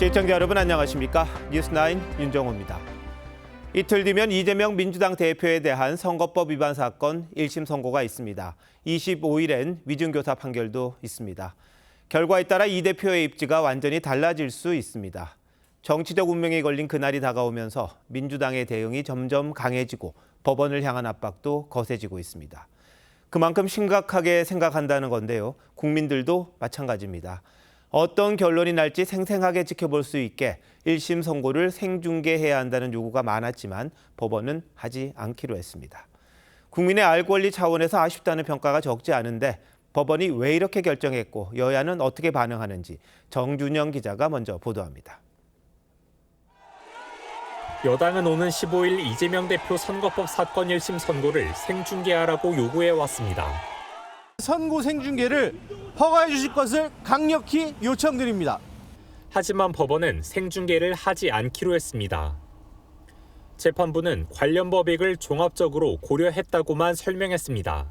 시청자 여러분 안녕하십니까? 뉴스9 윤정호입니다. 이틀 뒤면 이재명 민주당 대표에 대한 선거법 위반 사건 1심 선고가 있습니다. 25일엔 위증교사 판결도 있습니다. 결과에 따라 이 대표의 입지가 완전히 달라질 수 있습니다. 정치적 운명이 걸린 그날이 다가오면서 민주당의 대응이 점점 강해지고 법원을 향한 압박도 거세지고 있습니다. 그만큼 심각하게 생각한다는 건데요. 국민들도 마찬가지입니다. 어떤 결론이 날지 생생하게 지켜볼 수 있게 1심 선고를 생중계해야 한다는 요구가 많았지만 법원은 하지 않기로 했습니다. 국민의 알 권리 차원에서 아쉽다는 평가가 적지 않은데 법원이 왜 이렇게 결정했고 여야는 어떻게 반응하는지 정준영 기자가 먼저 보도합니다. 여당은 오는 15일 이재명 대표 선거법 사건 1심 선고를 생중계하라고 요구해왔습니다. 선고 생중계를 허가해 주실 것을 강력히 요청드립니다. 하지만 법원은 생중계를 하지 않기로 했습니다. 재판부는 관련 법익을 종합적으로 고려했다고만 설명했습니다.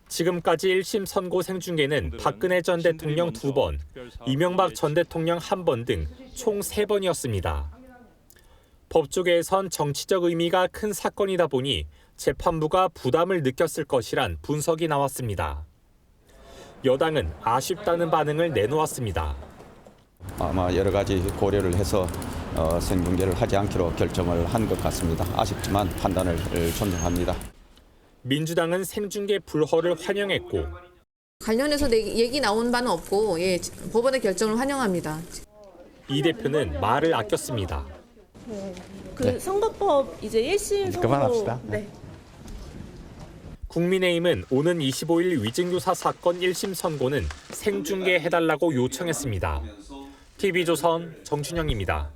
지금까지 1심 선고 생중계는 박근혜 전 대통령 2번, 이명박 전 대통령 1번 등 총 3번이었습니다. 법조계에선 정치적 의미가 큰 사건이다 보니 재판부가 부담을 느꼈을 것이란 분석이 나왔습니다. 여당은 아쉽다는 반응을 내놓았습니다. 아마 여러 가지 고려를 해서 생중계를 하지 않기로 결정을 한 것 같습니다. 아쉽지만 판단을 존중합니다. 민주당은 생중계 불허를 환영했고 관련해서 얘기 나온 바는 없고 법원의 결정을 환영합니다. 이 대표는 말을 아꼈습니다. 선거법 이제 1심 선고 그만합시다. 국민의힘은 오는 25일 위증교사 사건 1심 선고는 생중계해달라고 요청했습니다. TV조선 정춘영입니다.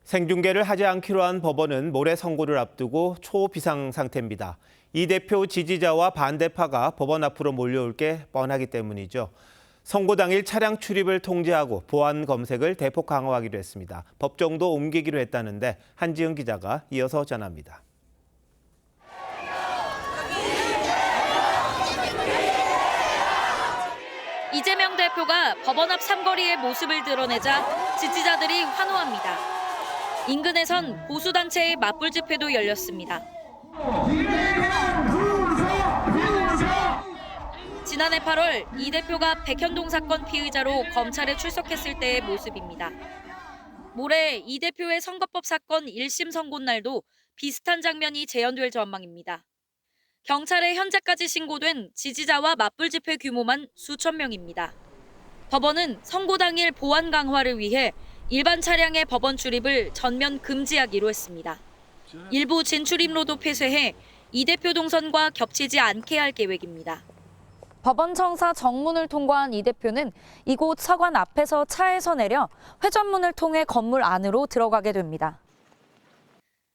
생중계를 하지 않기로 한 법원은 모레 선고를 앞두고 초비상 상태입니다. 이 대표 지지자와 반대파가 법원 앞으로 몰려올 게 뻔하기 때문이죠. 선고 당일 차량 출입을 통제하고 보안 검색을 대폭 강화하기로 했습니다. 법정도 옮기기로 했다는데 한지은 기자가 이어서 전합니다. 이재명 대표가 법원 앞 삼거리의 모습을 드러내자 지지자들이 환호합니다. 인근에선 보수단체의 맞불 집회도 열렸습니다. 지난해 8월 이 대표가 백현동 사건 피의자로 검찰에 출석했을 때의 모습입니다. 모레 이 대표의 선거법 사건 1심 선고 날도 비슷한 장면이 재현될 전망입니다. 경찰에 현재까지 신고된 지지자와 맞불 집회 규모만 수천 명입니다. 법원은 선고 당일 보안 강화를 위해 일반 차량의 법원 출입을 전면 금지하기로 했습니다. 일부 진출입로도 폐쇄해 이 대표 동선과 겹치지 않게 할 계획입니다. 법원 청사 정문을 통과한 이 대표는 이곳 서관 앞에서 차에서 내려 회전문을 통해 건물 안으로 들어가게 됩니다.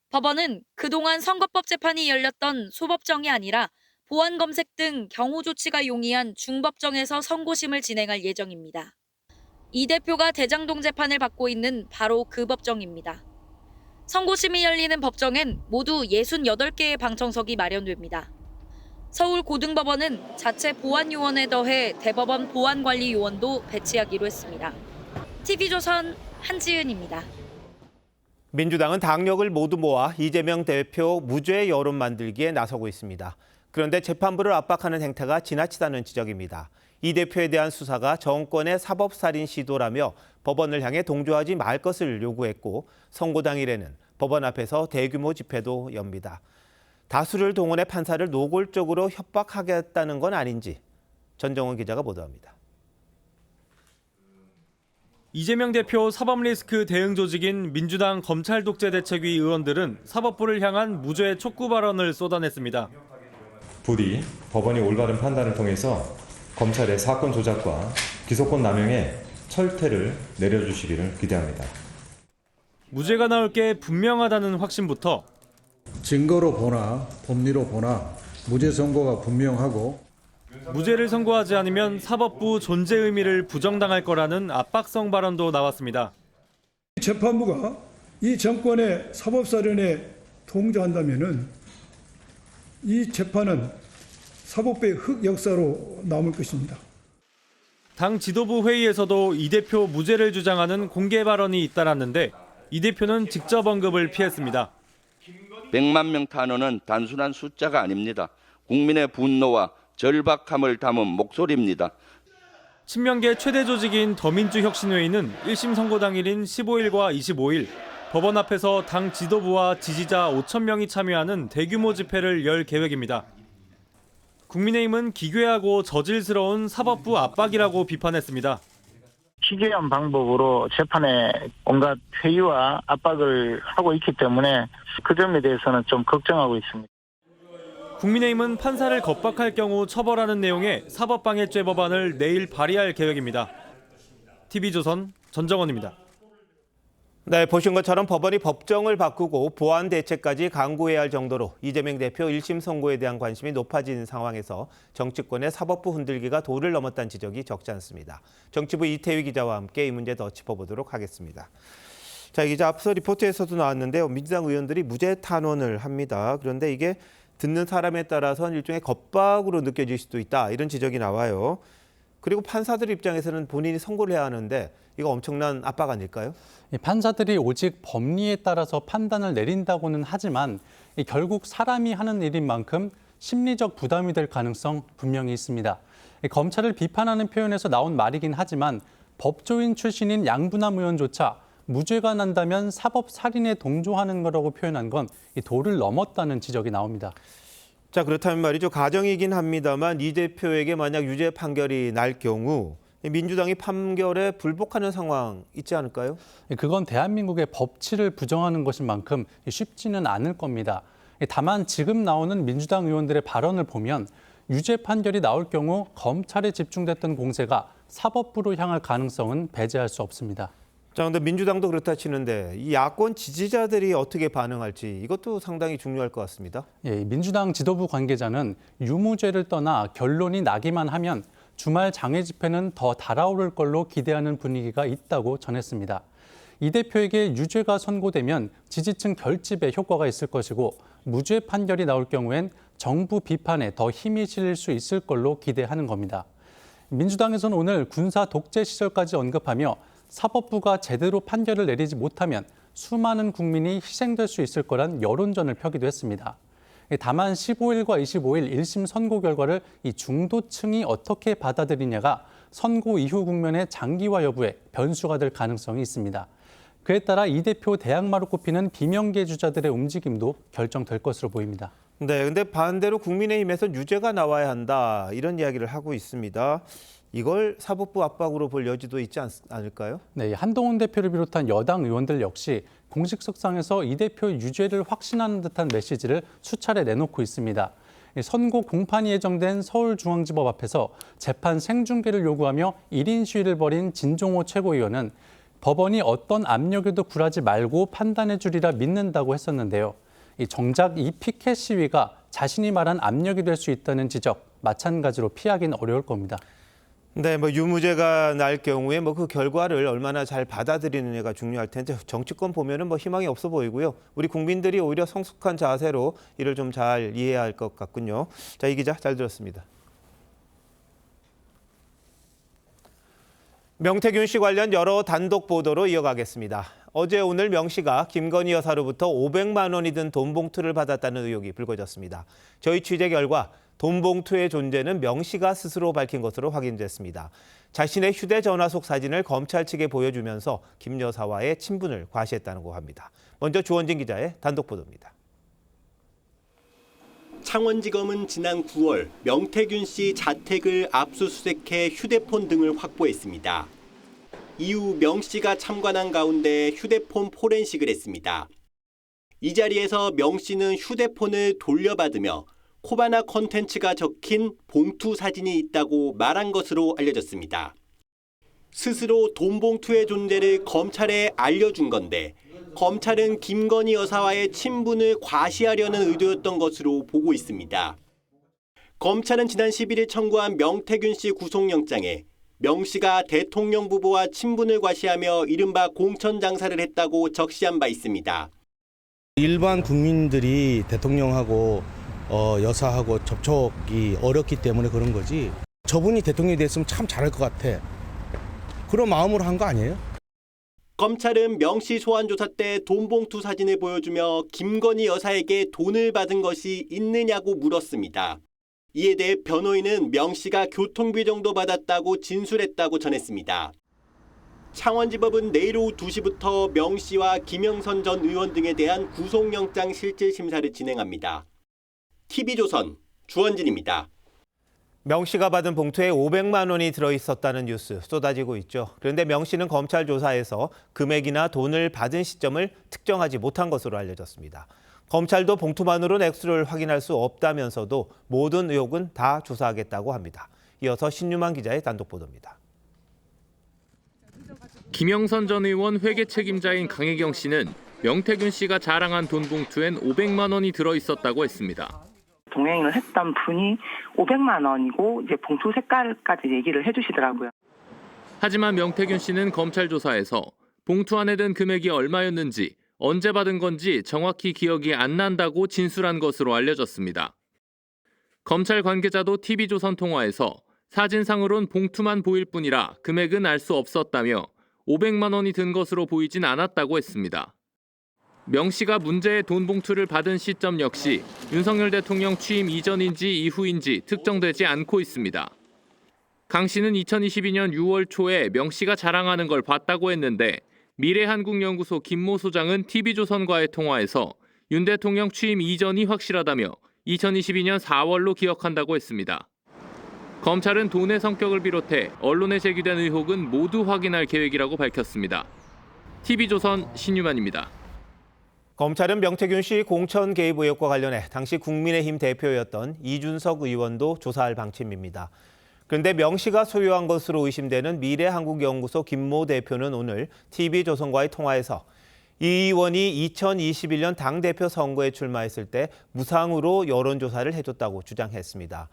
법원은 그동안 선거법 재판이 열렸던 소법정이 아니라 보안 검색 등 경호 조치가 용이한 중법정에서 선고심을 진행할 예정입니다. 이 대표가 대장동 재판을 받고 있는 바로 그 법정입니다. 선고심이 열리는 법정엔 모두 68개의 방청석이 마련됩니다. 서울고등법원은 자체 보안요원에 더해 대법원 보안관리요원도 배치하기로 했습니다. TV조선 한지은입니다. 민주당은 당력을 모두 모아 이재명 대표 무죄 여론 만들기에 나서고 있습니다. 그런데 재판부를 압박하는 행태가 지나치다는 지적입니다. 이 대표에 대한 수사가 정권의 사법살인 시도라며 법원을 향해 동조하지 말 것을 요구했고 선고 당일에는 법원 앞에서 대규모 집회도 엽니다. 다수를 동원해 판사를 노골적으로 협박하겠다는 건 아닌지 전정원 기자가 보도합니다. 이재명 대표 사법 리스크 대응 조직인 민주당 검찰독재대책위 의원들은 사법부를 향한 무죄 촉구 발언을 쏟아냈습니다. 부디 법원이 올바른 판단을 통해서 검찰의 사건 조작과 기소권 남용에 철퇴를 내려주시기를 기대합니다. 무죄가 나올 게 분명하다는 확신부터 증거로 보나 법리로 보나 무죄 선고가 분명하고 무죄를 선고하지 않으면 사법부 존재 의미를 부정당할 거라는 압박성 발언도 나왔습니다. 재판부가 이 정권의 사법살인에 동조한다면은 이 재판은 사법부의 흑역사로 남을 것입니다. 당 지도부 회의에서도 이 대표 무죄를 주장하는 공개 발언이 잇따랐는데 이 대표는 직접 언급을 피했습니다. 100만 명 탄원은 단순한 숫자가 아닙니다. 국민의 분노와 절박함을 담은 목소리입니다. 친명계 최대 조직인 더민주혁신회의는 1심 선고 당일인 15일과 25일 법원 앞에서 당 지도부와 지지자 5천 명이 참여하는 대규모 집회를 열 계획입니다. 국민의힘은 기괴하고 저질스러운 사법부 압박이라고 비판했습니다. 기괴한 방법으로 재판에 온갖 회의와 압박을 하고 있기 때문에 그 점에 대해서는 좀 걱정하고 있습니다. 국민의힘은 판사를 겁박할 경우 처벌하는 내용의 사법방해죄 법안을 내일 발의할 계획입니다. TV조선 전정원입니다. 네, 보신 것처럼 법원이 법정을 바꾸고 보완 대책까지 강구해야 할 정도로 이재명 대표 1심 선고에 대한 관심이 높아진 상황에서 정치권의 사법부 흔들기가 도를 넘었다는 지적이 적지 않습니다. 정치부 이태휘 기자와 함께 이 문제 더 짚어보도록 하겠습니다. 자, 이 기자 앞서 리포트에서도 나왔는데요. 민주당 의원들이 무죄 탄원을 합니다. 그런데 이게 듣는 사람에 따라서는 일종의 겁박으로 느껴질 수도 있다. 이런 지적이 나와요. 그리고 판사들 입장에서는 본인이 선고를 해야 하는데 이거 엄청난 압박 아닐까요? 판사들이 오직 법리에 따라서 판단을 내린다고는 하지만 결국 사람이 하는 일인 만큼 심리적 부담이 될 가능성 분명히 있습니다. 검찰을 비판하는 표현에서 나온 말이긴 하지만 법조인 출신인 양부남 의원조차 무죄가 난다면 사법살인에 동조하는 거라고 표현한 건 도를 넘었다는 지적이 나옵니다. 자, 그렇다면 말이죠. 가정이긴 합니다만 이 대표에게 만약 유죄 판결이 날 경우 민주당이 판결에 불복하는 상황 있지 않을까요? 그건 대한민국의 법치를 부정하는 것인 만큼 쉽지는 않을 겁니다. 다만 지금 나오는 민주당 의원들의 발언을 보면 유죄 판결이 나올 경우 검찰에 집중됐던 공세가 사법부로 향할 가능성은 배제할 수 없습니다. 자, 그런데 민주당도 그렇다 치는데 이 야권 지지자들이 어떻게 반응할지 이것도 상당히 중요할 것 같습니다. 민주당 지도부 관계자는 유무죄를 떠나 결론이 나기만 하면 주말 장외 집회는 더 달아오를 걸로 기대하는 분위기가 있다고 전했습니다. 이 대표에게 유죄가 선고되면 지지층 결집에 효과가 있을 것이고 무죄 판결이 나올 경우엔 정부 비판에 더 힘이 실릴 수 있을 걸로 기대하는 겁니다. 민주당에서는 오늘 군사 독재 시절까지 언급하며 사법부가 제대로 판결을 내리지 못하면 수많은 국민이 희생될 수 있을 거란 여론전을 펴기도 했습니다. 다만 15일과 25일 1심 선고 결과를 이 중도층이 어떻게 받아들이냐가 선고 이후 국면의 장기화 여부에 변수가 될 가능성이 있습니다. 그에 따라 이 대표 대항마로 꼽히는 비명계 주자들의 움직임도 결정될 것으로 보입니다. 네, 근데 반대로 국민의힘에서 유죄가 나와야 한다 이런 이야기를 하고 있습니다. 이걸 사법부 압박으로 볼 여지도 있지 않을까요? 네, 한동훈 대표를 비롯한 여당 의원들 역시 공식석상에서 이 대표 유죄를 확신하는 듯한 메시지를 수차례 내놓고 있습니다. 선고 공판이 예정된 서울중앙지법 앞에서 재판 생중계를 요구하며 1인 시위를 벌인 진종호 최고위원은 법원이 어떤 압력에도 굴하지 말고 판단해 주리라 믿는다고 했었는데요. 정작 이 피켓 시위가 자신이 말한 압력이 될 수 있다는 지적, 마찬가지로 피하긴 어려울 겁니다. 네, 유무죄가 날 경우에 그 결과를 얼마나 잘 받아들이느냐가 중요할 텐데 정치권 보면은 희망이 없어 보이고요. 우리 국민들이 오히려 성숙한 자세로 이를 좀 잘 이해해야 할 것 같군요. 자, 이 기자 잘 들었습니다. 명태균 씨 관련 여러 단독 보도로 이어가겠습니다. 어제 오늘 명 씨가 김건희 여사로부터 500만 원이 든 돈 봉투를 받았다는 의혹이 불거졌습니다. 저희 취재 결과 돈 봉투의 존재는 명 씨가 스스로 밝힌 것으로 확인됐습니다. 자신의 휴대전화 속 사진을 검찰 측에 보여주면서 김 여사와의 친분을 과시했다고 합니다. 먼저 주원진 기자의 단독 보도입니다. 창원지검은 지난 9월 명태균 씨 자택을 압수수색해 휴대폰 등을 확보했습니다. 이후 명 씨가 참관한 가운데 휴대폰 포렌식을 했습니다. 이 자리에서 명 씨는 휴대폰을 돌려받으며 코바나 컨텐츠가 적힌 봉투 사진이 있다고 말한 것으로 알려졌습니다. 스스로 돈 봉투의 존재를 검찰에 알려준 건데 검찰은 김건희 여사와의 친분을 과시하려는 의도였던 것으로 보고 있습니다. 검찰은 지난 11일 청구한 명태균 씨 구속영장에 명 씨가 대통령 부부와 친분을 과시하며 이른바 공천 장사를 했다고 적시한 바 있습니다. 일반 국민들이 대통령하고 여사하고 접촉이 어렵기 때문에 그런 거지 저분이 대통령이 됐으면 참 잘할 것 같아. 그런 마음으로 한 거 아니에요? 검찰은 명 씨 소환 조사 때 돈 봉투 사진을 보여주며 김건희 여사에게 돈을 받은 것이 있느냐고 물었습니다. 이에 대해 변호인은 명 씨가 교통비 정도 받았다고 진술했다고 전했습니다. 창원지법은 내일 오후 2시부터 명 씨와 김영선 전 의원 등에 대한 구속영장 실질 심사를 진행합니다. TV조선 주원진입니다. 명 씨가 받은 봉투에 500만 원이 들어있었다는 뉴스 쏟아지고 있죠. 그런데 명 씨는 검찰 조사에서 금액이나 돈을 받은 시점을 특정하지 못한 것으로 알려졌습니다. 검찰도 봉투만으로는 액수를 확인할 수 없다면서도 모든 의혹은 다 조사하겠다고 합니다. 이어서 신유만 기자의 단독 보도입니다. 김영선 전 의원 회계 책임자인 강혜경 씨는 명태균 씨가 자랑한 돈 봉투엔 500만 원이 들어있었다고 했습니다. 동행을 했던 분이 500만 원이고 이제 봉투 색깔까지 얘기를 해주시더라고요. 하지만 명태균 씨는 검찰 조사에서 봉투 안에 든 금액이 얼마였는지 언제 받은 건지 정확히 기억이 안 난다고 진술한 것으로 알려졌습니다. 검찰 관계자도 TV조선 통화에서 사진상으론 봉투만 보일 뿐이라 금액은 알 수 없었다며 500만 원이 든 것으로 보이진 않았다고 했습니다. 명 씨가 문제의 돈 봉투를 받은 시점 역시 윤석열 대통령 취임 이전인지 이후인지 특정되지 않고 있습니다. 강 씨는 2022년 6월 초에 명 씨가 자랑하는 걸 봤다고 했는데 미래한국연구소 김모 소장은 TV조선과의 통화에서 윤 대통령 취임 이전이 확실하다며 2022년 4월로 기억한다고 했습니다. 검찰은 돈의 성격을 비롯해 언론에 제기된 의혹은 모두 확인할 계획이라고 밝혔습니다. TV조선 신유만입니다. 검찰은 명태균 씨 공천 개입 의혹과 관련해 당시 국민의힘 대표였던 이준석 의원도 조사할 방침입니다. 그런데 명 씨가 소유한 것으로 의심되는 미래한국연구소 김모 대표는 오늘 TV조선과의 통화에서 이 의원이 2021년 당대표 선거에 출마했을 때 무상으로 여론조사를 해줬다고 주장했습니다.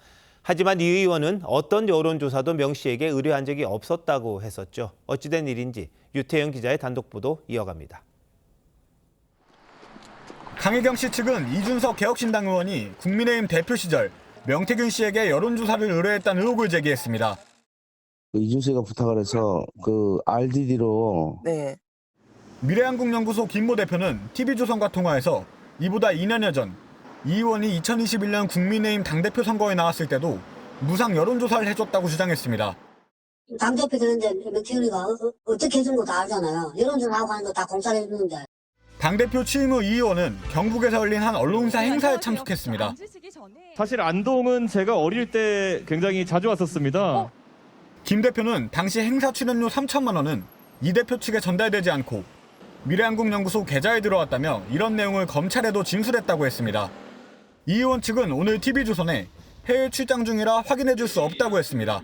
하지만 이 의원은 어떤 여론조사도 명 씨에게 의뢰한 적이 없었다고 했었죠. 어찌된 일인지 유태영 기자의 단독 보도 이어갑니다. 강혜경 씨 측은 이준석 개혁신당 의원이 국민의힘 대표 시절 명태균 씨에게 여론조사를 의뢰했다는 의혹을 제기했습니다. 이준석이가 부탁을 해서 RDD로 미래한국연구소 김모 대표는 TV조선과 통화에서 이보다 2년여 전 이 의원이 2021년 국민의힘 당대표 선거에 나왔을 때도 무상 여론조사를 해줬다고 주장했습니다. 당대표 되는데 명태균이가 어떻게 해준 거 다 알잖아요. 여론조사하고 하는 거 다 공짜로 해주는데. 당대표 취임 후 이 의원은 경북에서 열린 한 언론사 행사에 참석했습니다. 사실 안동은 제가 어릴 때 굉장히 자주 왔었습니다. 김 대표는 당시 행사 출연료 3천만 원은 이 대표 측에 전달되지 않고 미래한국연구소 계좌에 들어왔다며 이런 내용을 검찰에도 진술했다고 했습니다. 이 의원 측은 오늘 TV조선에 해외 출장 중이라 확인해 줄 수 없다고 했습니다.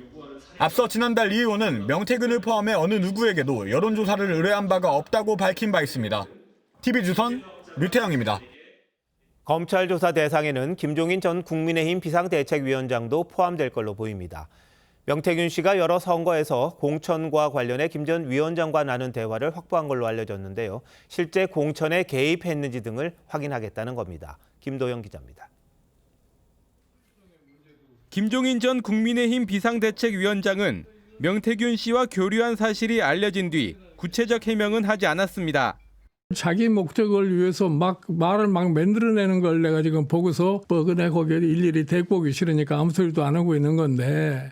앞서 지난달 이 의원은 명태균을 포함해 어느 누구에게도 여론조사를 의뢰한 바가 없다고 밝힌 바 있습니다. TV조선 류태영입니다. 검찰 조사 대상에는 김종인 전 국민의힘 비상대책위원장도 포함될 걸로 보입니다. 명태균 씨가 여러 선거에서 공천과 관련해 김 전 위원장과 나눈 대화를 확보한 걸로 알려졌는데요. 실제 공천에 개입했는지 등을 확인하겠다는 겁니다. 김도영 기자입니다. 김종인 전 국민의힘 비상대책위원장은 명태균 씨와 교류한 사실이 알려진 뒤 구체적 해명은 하지 않았습니다. 자기 목적을 위해서 말을 만들어내는 걸 내가 지금 보고서 내 거기에 일일이 데리고 오기 싫으니까 아무 소리도 안 하고 있는 건데.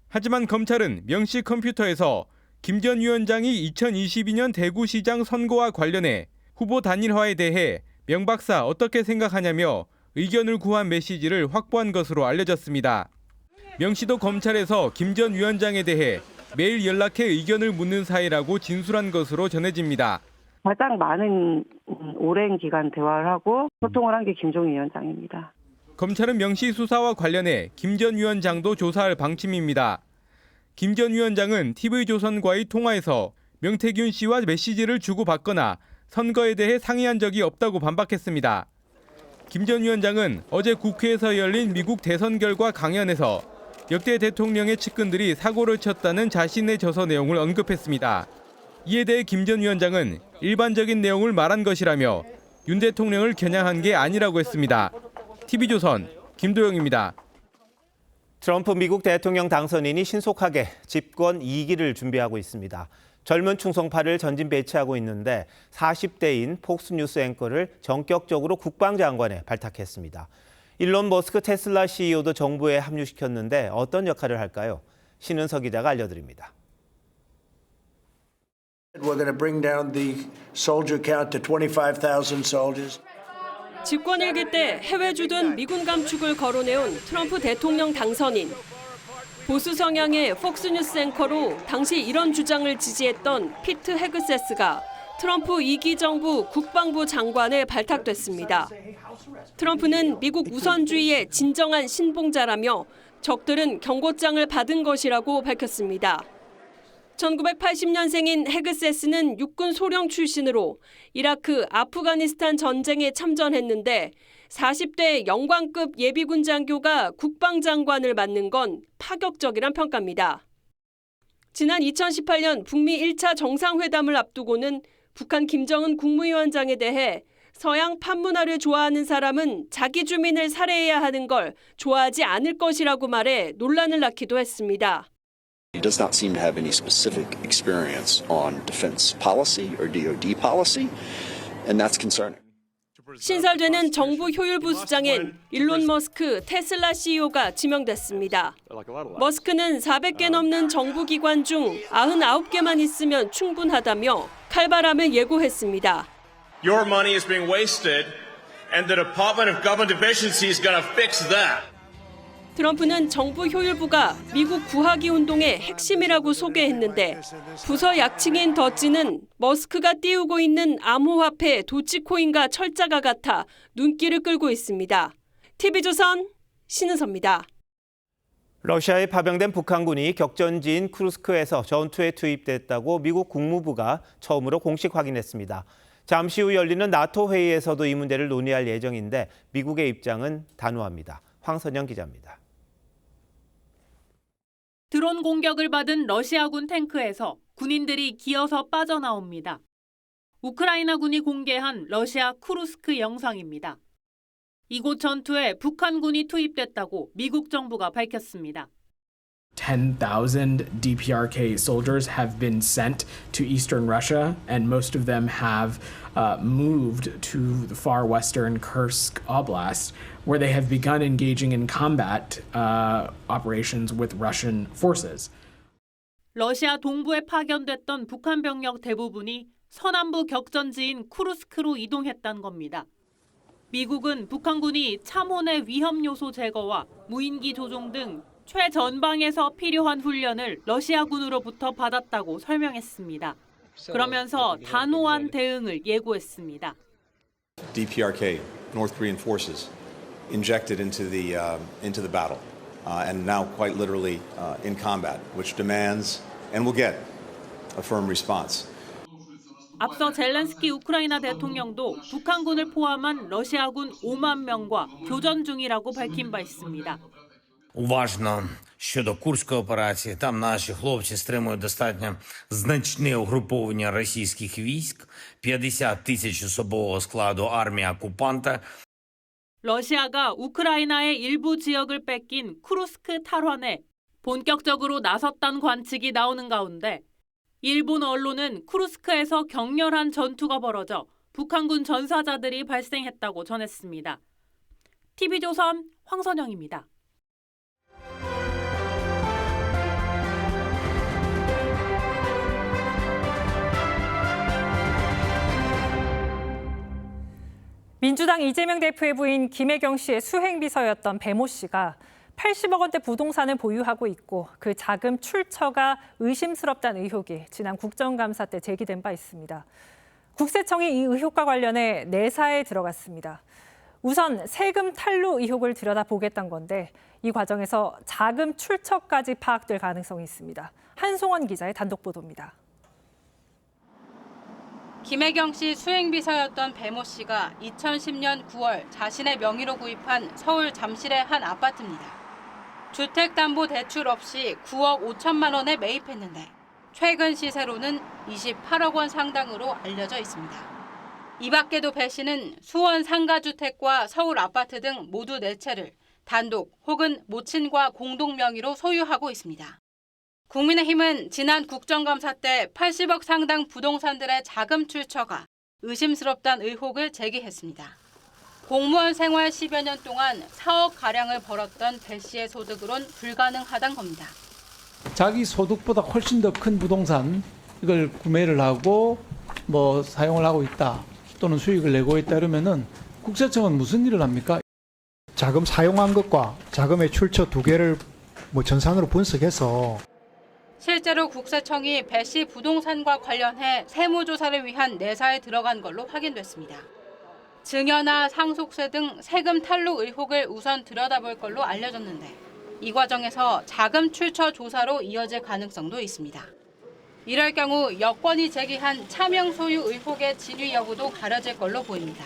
하지만 검찰은 명 씨 컴퓨터에서 김 전 위원장이 2022년 대구시장 선거와 관련해 후보 단일화에 대해 명 박사 어떻게 생각하냐며 의견을 구한 메시지를 확보한 것으로 알려졌습니다. 명 씨도 검찰에서 김 전 위원장에 대해 매일 연락해 의견을 묻는 사이라고 진술한 것으로 전해집니다. 가장 많은 오랜 기간 대화를 하고 소통을 한 게 김종인 위원장입니다. 검찰은 명 씨 수사와 관련해 김 전 위원장도 조사할 방침입니다. 김 전 위원장은 TV조선과의 통화에서 명태균 씨와 메시지를 주고받거나 선거에 대해 상의한 적이 없다고 반박했습니다. 김 전 위원장은 어제 국회에서 열린 미국 대선 결과 강연에서 역대 대통령의 측근들이 사고를 쳤다는 자신의 저서 내용을 언급했습니다. 이에 대해 김 전 위원장은 일반적인 내용을 말한 것이라며 윤 대통령을 겨냥한 게 아니라고 했습니다. TV조선 김도영입니다. 트럼프 미국 대통령 당선인이 신속하게 집권 2기를 준비하고 있습니다. 젊은 충성파를 전진 배치하고 있는데 40대인 폭스뉴스 앵커를 전격적으로 국방장관에 발탁했습니다. 일론 머스크 테슬라 CEO도 정부에 합류시켰는데 어떤 역할을 할까요? 신은석 기자가 알려드립니다. We're going to bring down the soldier count to 25,000 soldiers. 집권 1기 때 해외 주둔 미군 감축을 거론해온 트럼프 대통령 당선인. 보수 성향의 폭스뉴스 앵커로 당시 이런 주장을 지지했던 피트 헤그세스가 트럼프 2기 정부 국방부 장관에 발탁됐습니다. 트럼프는 미국 우선주의의 진정한 신봉자라며 적들은 경고장을 받은 것이라고 밝혔습니다. 1980년생인 헤그세스는 육군 소령 출신으로 이라크, 아프가니스탄 전쟁에 참전했는데 40대 영광급 예비군 장교가 국방장관을 맡는 건 파격적이란 평가입니다. 지난 2018년 북미 1차 정상회담을 앞두고는 북한 김정은 국무위원장에 대해 서양 판문화를 좋아하는 사람은 자기 주민을 살해해야 하는 걸 좋아하지 않을 것이라고 말해 논란을 낳기도 했습니다. He does not seem to have any specific experience on defense policy or DoD policy, and that's concerning. 신설되는 정부 효율부 수장엔 일론 머스크 테슬라 CEO가 지명됐습니다. 머스크는 400개 넘는 정부 기관 중 99개만 있으면 충분하다며 칼바람을 예고했습니다. Your money is being wasted, and the Department of Government Efficiency is going to fix that. 트럼프는 정부 효율부가 미국 구하기 운동의 핵심이라고 소개했는데 부서 약칭인 더지는 머스크가 띄우고 있는 암호화폐 도치코인과 철자가 같아 눈길을 끌고 있습니다. TV조선 신은서입니다. 러시아에 파병된 북한군이 격전지인 쿠르스크에서 전투에 투입됐다고 미국 국무부가 처음으로 공식 확인했습니다. 잠시 후 열리는 나토 회의에서도 이 문제를 논의할 예정인데 미국의 입장은 단호합니다. 황선영 기자입니다. 드론 공격을 받은 러시아군 탱크에서 군인들이 기어서 빠져나옵니다. 우크라이나군이 공개한 러시아 쿠르스크 영상입니다. 이곳 전투에 북한군이 투입됐다고 미국 정부가 밝혔습니다. 10,000 DPRK soldiers have been sent to eastern Russia, and most of them have moved to the far western Kursk Oblast, where they have begun engaging in combat operations with Russian forces. 러시아 동부에 파견됐던 북한 병력 대부분이 서남부 격전지인 쿠르스크로 이동했다는 겁니다. 미국은 북한군이 참혼의 위험 요소 제거와 무인기 조종 등 최전방에서 필요한 훈련을 러시아군으로부터 받았다고 설명했습니다. 그러면서 단호한 대응을 예고했습니다. DPRK, North Korean forces, injected into the battle, and now quite literally in combat, which demands and will get a firm response. 앞서 젤렌스키 우크라이나 대통령도 북한군을 포함한 러시아군 5만 명과 교전 중이라고 밝힌 바 있습니다. Уважно щодо Курської операції. Там наші хлопці стримують достатньо значне угруповання російських військ, 50 тисяч особового складу армії окупанта. 러시아가 우크라이나의 일부 지역을 뺏긴 쿠르스크 탈환에 본격적으로 나섰다는 관측이 나오는 가운데 일본 언론은 쿠르스크에서 격렬한 전투가 벌어져 북한군 전사자들이 발생했다고 전했습니다. TV조선 황선영입니다. 민주당 이재명 대표의 부인 김혜경 씨의 수행비서였던 배모 씨가 80억 원대 부동산을 보유하고 있고 그 자금 출처가 의심스럽다는 의혹이 지난 국정감사 때 제기된 바 있습니다. 국세청이 이 의혹과 관련해 내사에 들어갔습니다. 우선 세금 탈루 의혹을 들여다보겠다는 건데 이 과정에서 자금 출처까지 파악될 가능성이 있습니다. 한송원 기자의 단독 보도입니다. 김혜경 씨 수행비서였던 배모 씨가 2010년 9월 자신의 명의로 구입한 서울 잠실의 한 아파트입니다. 주택담보대출 없이 9억 5천만 원에 매입했는데 최근 시세로는 28억 원 상당으로 알려져 있습니다. 이 밖에도 배 씨는 수원 상가주택과 서울 아파트 등 모두 4채를 단독 혹은 모친과 공동 명의로 소유하고 있습니다. 국민의힘은 지난 국정감사 때 80억 상당 부동산들의 자금 출처가 의심스럽다는 의혹을 제기했습니다. 공무원 생활 10여 년 동안 4억가량을 벌었던 배 씨의 소득으론 불가능하단 겁니다. 자기 소득보다 훨씬 더 큰 부동산 이걸 구매를 하고 사용을 하고 있다 또는 수익을 내고 있다 이러면은 국세청은 무슨 일을 합니까? 자금 사용한 것과 자금의 출처 두 개를 전산으로 분석해서 실제로 국세청이 배 씨 부동산과 관련해 세무조사를 위한 내사에 들어간 걸로 확인됐습니다. 증여나 상속세 등 세금 탈루 의혹을 우선 들여다볼 걸로 알려졌는데 이 과정에서 자금 출처 조사로 이어질 가능성도 있습니다. 이럴 경우 여권이 제기한 차명 소유 의혹의 진위 여부도 가려질 걸로 보입니다.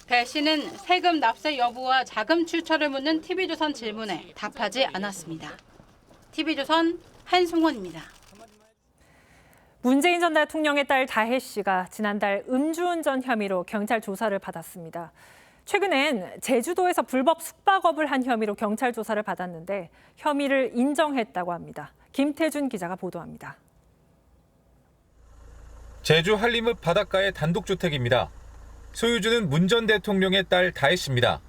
배 씨는 세금 납세 여부와 자금 출처를 묻는 TV조선 질문에 답하지 않았습니다. TV조선 한승원입니다. 문재인 전 대통령의 딸 다혜 씨가 지난달 음주운전 혐의로 경찰 조사를 받았습니다. 최근엔 제주도에서 불법 숙박업을 한 혐의로 경찰 조사를 받았는데 혐의를 인정했다고 합니다. 김태준 기자가 보도합니다. 제주 한림읍 바닷가의 단독주택입니다. 소유주는 문 전 대통령의 딸 다혜 씨입니다.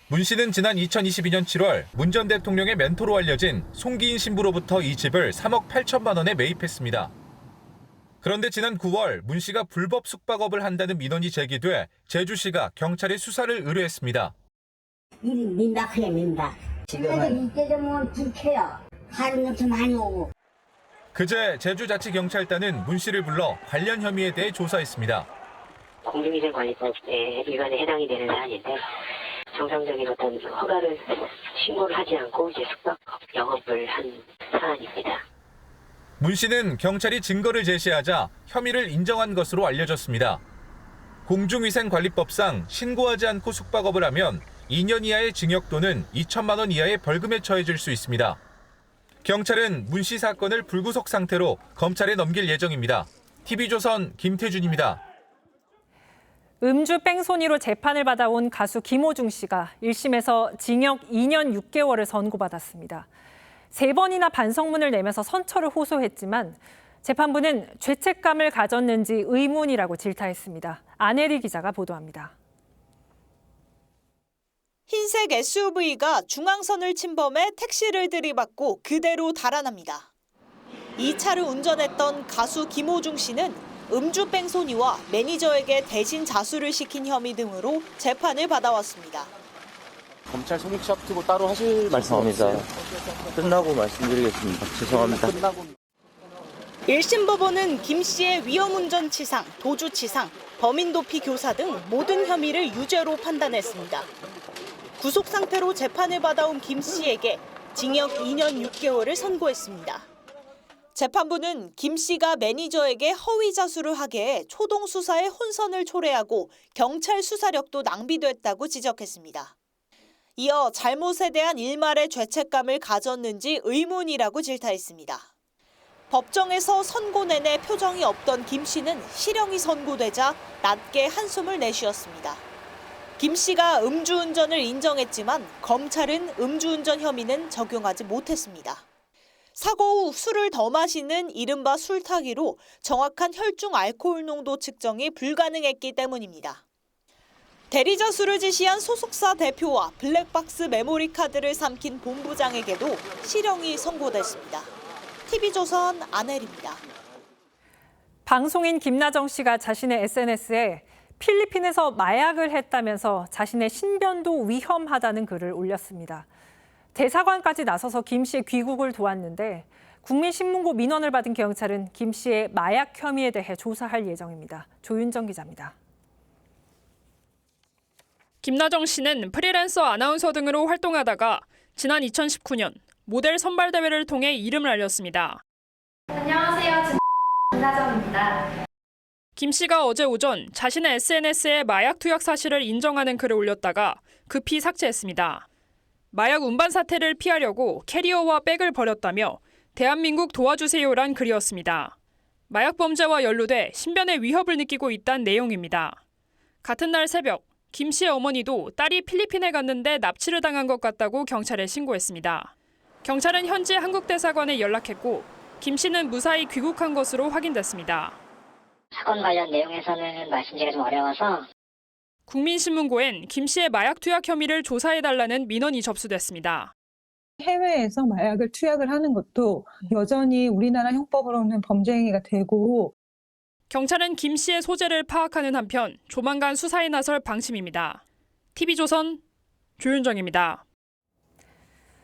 문 씨는 지난 2022년 7월 문 전 대통령의 멘토로 알려진 송기인 신부로부터 이 집을 3억 8천만 원에 매입했습니다. 그런데 지난 9월 문 씨가 불법 숙박업을 한다는 민원이 제기돼 제주시가 경찰에 수사를 의뢰했습니다. 민박이야 민박. 지금은 이때 되면 불쾌요. 다른 것도 많이 오고. 그제 제주자치경찰단은 문 씨를 불러 관련 혐의에 대해 조사했습니다. 공중위생관리법에 위반에 해당이 되는 사안인데 정상적인 어떤 허가를 신고를 하지 않고 이제 숙박 영업을 한 사안입니다. 문 씨는 경찰이 증거를 제시하자 혐의를 인정한 것으로 알려졌습니다. 공중위생관리법상 신고하지 않고 숙박업을 하면 2년 이하의 징역 또는 2천만 원 이하의 벌금에 처해질 수 있습니다. 경찰은 문 씨 사건을 불구속 상태로 검찰에 넘길 예정입니다. TV조선 김태준입니다. 음주 뺑소니로 재판을 받아온 가수 김호중 씨가 1심에서 징역 2년 6개월을 선고받았습니다. 3번이나 반성문을 내면서 선처를 호소했지만 재판부는 죄책감을 가졌는지 의문이라고 질타했습니다. 안혜리 기자가 보도합니다. 흰색 SUV가 중앙선을 침범해 택시를 들이받고 그대로 달아납니다. 이 차를 운전했던 가수 김호중 씨는 음주 뺑소니와 매니저에게 대신 자수를 시킨 혐의 등으로 재판을 받아왔습니다. 검찰 소개시 앞두고 따로 하실 말씀 없으세요? 끝나고 말씀드리겠습니다. 죄송합니다. 1심 법원은 김 씨의 위험운전치상, 도주치상, 범인도피 교사 등 모든 혐의를 유죄로 판단했습니다. 구속 상태로 재판을 받아온 김 씨에게 징역 2년 6개월을 선고했습니다. 재판부는 김 씨가 매니저에게 허위 자수를 하게 해 초동 수사에 혼선을 초래하고 경찰 수사력도 낭비됐다고 지적했습니다. 이어 잘못에 대한 일말의 죄책감을 가졌는지 의문이라고 질타했습니다. 법정에서 선고 내내 표정이 없던 김 씨는 실형이 선고되자 낮게 한숨을 내쉬었습니다. 김 씨가 음주운전을 인정했지만 검찰은 음주운전 혐의는 적용하지 못했습니다. 사고 후 술을 더 마시는 이른바 술타기로 정확한 혈중 알코올 농도 측정이 불가능했기 때문입니다. 대리자수를 지시한 소속사 대표와 블랙박스 메모리 카드를 삼킨 본부장에게도 실형이 선고됐습니다. TV조선 안혜리입니다. 방송인 김나정 씨가 자신의 SNS에 필리핀에서 마약을 했다면서 자신의 신변도 위험하다는 글을 올렸습니다. 대사관까지 나서서 김 씨의 귀국을 도왔는데 국민신문고 민원을 받은 경찰은 김 씨의 마약 혐의에 대해 조사할 예정입니다. 조윤정 기자입니다. 김나정 씨는 프리랜서 아나운서 등으로 활동하다가 지난 2019년 모델 선발 대회를 통해 이름을 알렸습니다. 안녕하세요. 김나정입니다. 김 씨가 어제 오전 자신의 SNS에 마약 투약 사실을 인정하는 글을 올렸다가 급히 삭제했습니다. 마약 운반 사태를 피하려고 캐리어와 백을 버렸다며 대한민국 도와주세요란 글이었습니다. 마약 범죄와 연루돼 신변에 위협을 느끼고 있다는 내용입니다. 같은 날 새벽 김 씨의 어머니도 딸이 필리핀에 갔는데 납치를 당한 것 같다고 경찰에 신고했습니다. 경찰은 현지 한국 대사관에 연락했고 김 씨는 무사히 귀국한 것으로 확인됐습니다. 사건 관련 내용에서는 말씀드리기가 좀 어려워서 국민신문고엔 김 씨의 마약 투약 혐의를 조사해달라는 민원이 접수됐습니다. 해외에서 마약을 투약을 하는 것도 여전히 우리나라 형법으로는 범죄 행위가 되고 경찰은 김 씨의 소재를 파악하는 한편 조만간 수사에 나설 방침입니다. TV조선 조윤정입니다.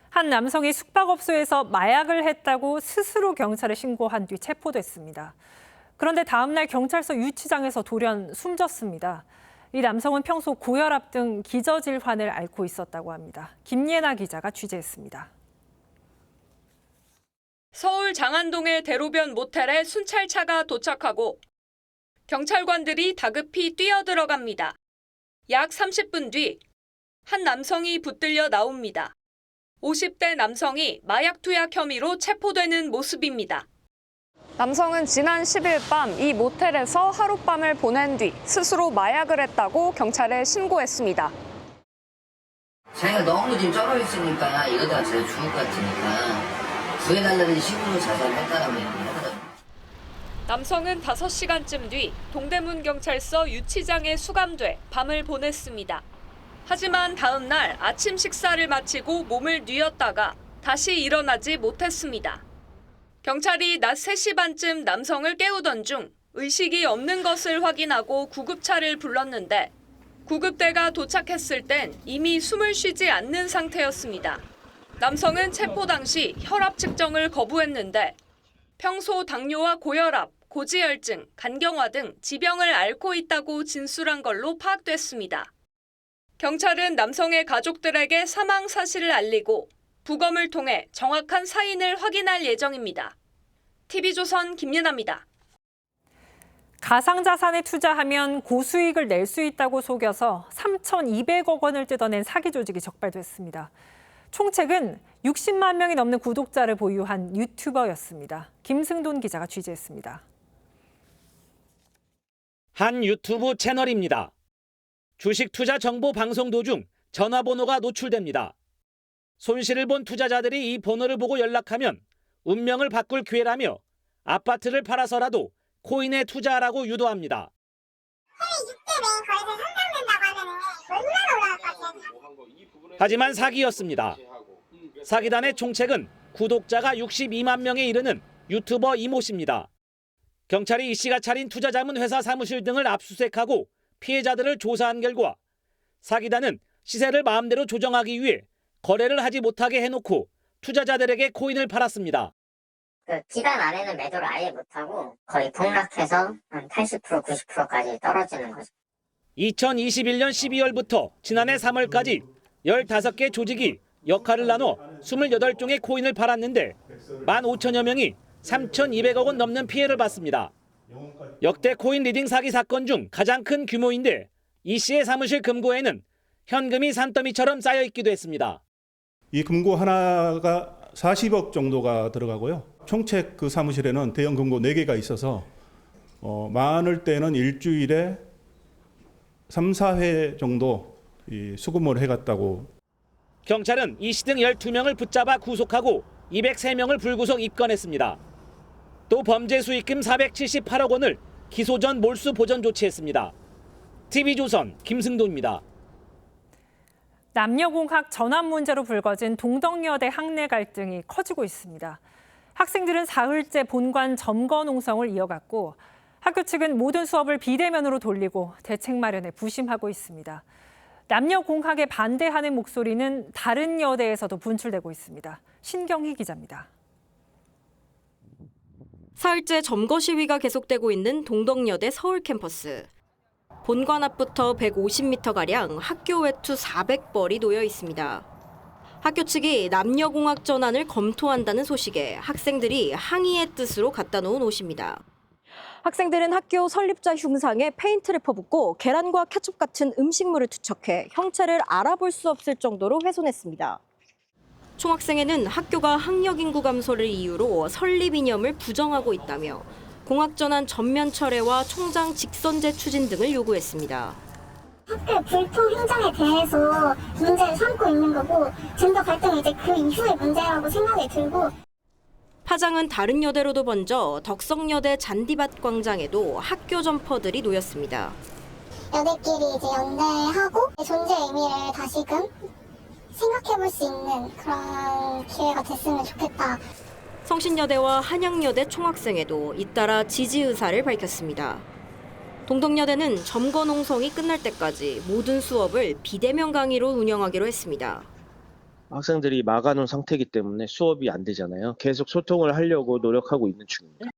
한 남성이 숙박업소에서 마약을 했다고 스스로 경찰에 신고한 뒤 체포됐습니다. 그런데 다음 날 경찰서 유치장에서 돌연 숨졌습니다. 이 남성은 평소 고혈압 등 기저질환을 앓고 있었다고 합니다. 김예나 기자가 취재했습니다. 서울 장안동의 대로변 모텔에 순찰차가 도착하고 경찰관들이 다급히 뛰어들어갑니다. 약 30분 뒤 한 남성이 붙들려 나옵니다. 50대 남성이 마약 투약 혐의로 체포되는 모습입니다. 남성은 지난 10일 밤 이 모텔에서 하룻밤을 보낸 뒤 스스로 마약을 했다고 경찰에 신고했습니다. 자기가 너무 지금 쩔어 있으니까 이러다가 진짜 죽을 것 같으니까 구해달라는 식으로 자살했다라고 얘기하거든요. 남성은 5시간쯤 뒤 동대문 경찰서 유치장에 수감돼 밤을 보냈습니다. 하지만 다음 날 아침 식사를 마치고 몸을 뉘었다가 다시 일어나지 못했습니다. 경찰이 낮 3시 반쯤 남성을 깨우던 중 의식이 없는 것을 확인하고 구급차를 불렀는데 구급대가 도착했을 땐 이미 숨을 쉬지 않는 상태였습니다. 남성은 체포 당시 혈압 측정을 거부했는데 평소 당뇨와 고혈압, 고지혈증, 간경화 등 지병을 앓고 있다고 진술한 걸로 파악됐습니다. 경찰은 남성의 가족들에게 사망 사실을 알리고 부검을 통해 정확한 사인을 확인할 예정입니다. TV조선 김예나입니다. 가상자산에 투자하면 고수익을 낼 수 있다고 속여서 3,200억 원을 뜯어낸 사기 조직이 적발됐습니다. 총책은 60만 명이 넘는 구독자를 보유한 유튜버였습니다. 김승돈 기자가 취재했습니다. 한 유튜브 채널입니다. 주식 투자 정보 방송 도중 전화번호가 노출됩니다. 손실을 본 투자자들이 이 번호를 보고 연락하면 운명을 바꿀 기회라며 아파트를 팔아서라도 코인에 투자하라고 유도합니다. 하지만 사기였습니다. 사기단의 총책은 구독자가 62만 명에 이르는 유튜버 이모 씨입니다. 경찰이 이 씨가 차린 투자자문 회사 사무실 등을 압수수색하고 피해자들을 조사한 결과 사기단은 시세를 마음대로 조정하기 위해 거래를 하지 못하게 해놓고 투자자들에게 코인을 팔았습니다. 기간 안에는 매도를 아예 못하고 거의 폭락해서 한 80%, 90%까지 떨어지는 거죠. 2021년 12월부터 지난해 3월까지 15개 조직이 역할을 나눠 28종의 코인을 팔았는데 15,000여 명이 3,200억 원 넘는 피해를 봤습니다. 역대 코인 리딩 사기 사건 중 가장 큰 규모인데 이 씨의 사무실 금고에는 현금이 산더미처럼 쌓여 있기도 했습니다. 이 금고 하나가 40억 정도가 들어가고요. 총책 그 사무실에는 대형 금고 4개가 있어서 많을 때는 일주일에 3, 4회 정도 수금을 해갔다고. 경찰은 이 씨 등 12명을 붙잡아 구속하고 203명을 불구속 입건했습니다. 또 범죄 수익금 478억 원을 기소 전 몰수 보전 조치했습니다. TV조선 김승도입니다. 남녀공학 전환 문제로 불거진 동덕여대 학내 갈등이 커지고 있습니다. 학생들은 사흘째 본관 점거 농성을 이어갔고 학교 측은 모든 수업을 비대면으로 돌리고 대책 마련에 부심하고 있습니다. 남녀공학에 반대하는 목소리는 다른 여대에서도 분출되고 있습니다. 신경희 기자입니다. 사흘째 점거 시위가 계속되고 있는 동덕여대 서울 캠퍼스. 본관 앞부터 150m가량 학교 외투 400벌이 놓여 있습니다. 학교 측이 남녀공학 전환을 검토한다는 소식에 학생들이 항의의 뜻으로 갖다 놓은 옷입니다. 학생들은 학교 설립자 흉상에 페인트를 퍼붓고 계란과 케첩 같은 음식물을 투척해 형체를 알아볼 수 없을 정도로 훼손했습니다. 총학생회는 학교가 학력 인구 감소를 이유로 설립 이념을 부정하고 있다며 공학 전환 전면 철회와 총장 직선제 추진 등을 요구했습니다. 학교 불통 행정에 대해서 문제를 삼고 있는 거고 젠더 갈등이 이제 그 이후의 문제라고 생각이 들고 파장은 다른 여대로도 번져 덕성여대 잔디밭 광장에도 학교 점퍼들이 놓였습니다. 여대끼리 이제 연대하고 존재의 의미를 다시금 생각해볼 수 있는 그런 기회가 됐으면 좋겠다. 성신여대와 한양여대 총학생회도 잇따라 지지 의사를 밝혔습니다. 동덕여대는 점거 농성이 끝날 때까지 모든 수업을 비대면 강의로 운영하기로 했습니다. 학생들이 막아놓은 상태이기 때문에 수업이 안 되잖아요. 계속 소통을 하려고 노력하고 있는 중입니다.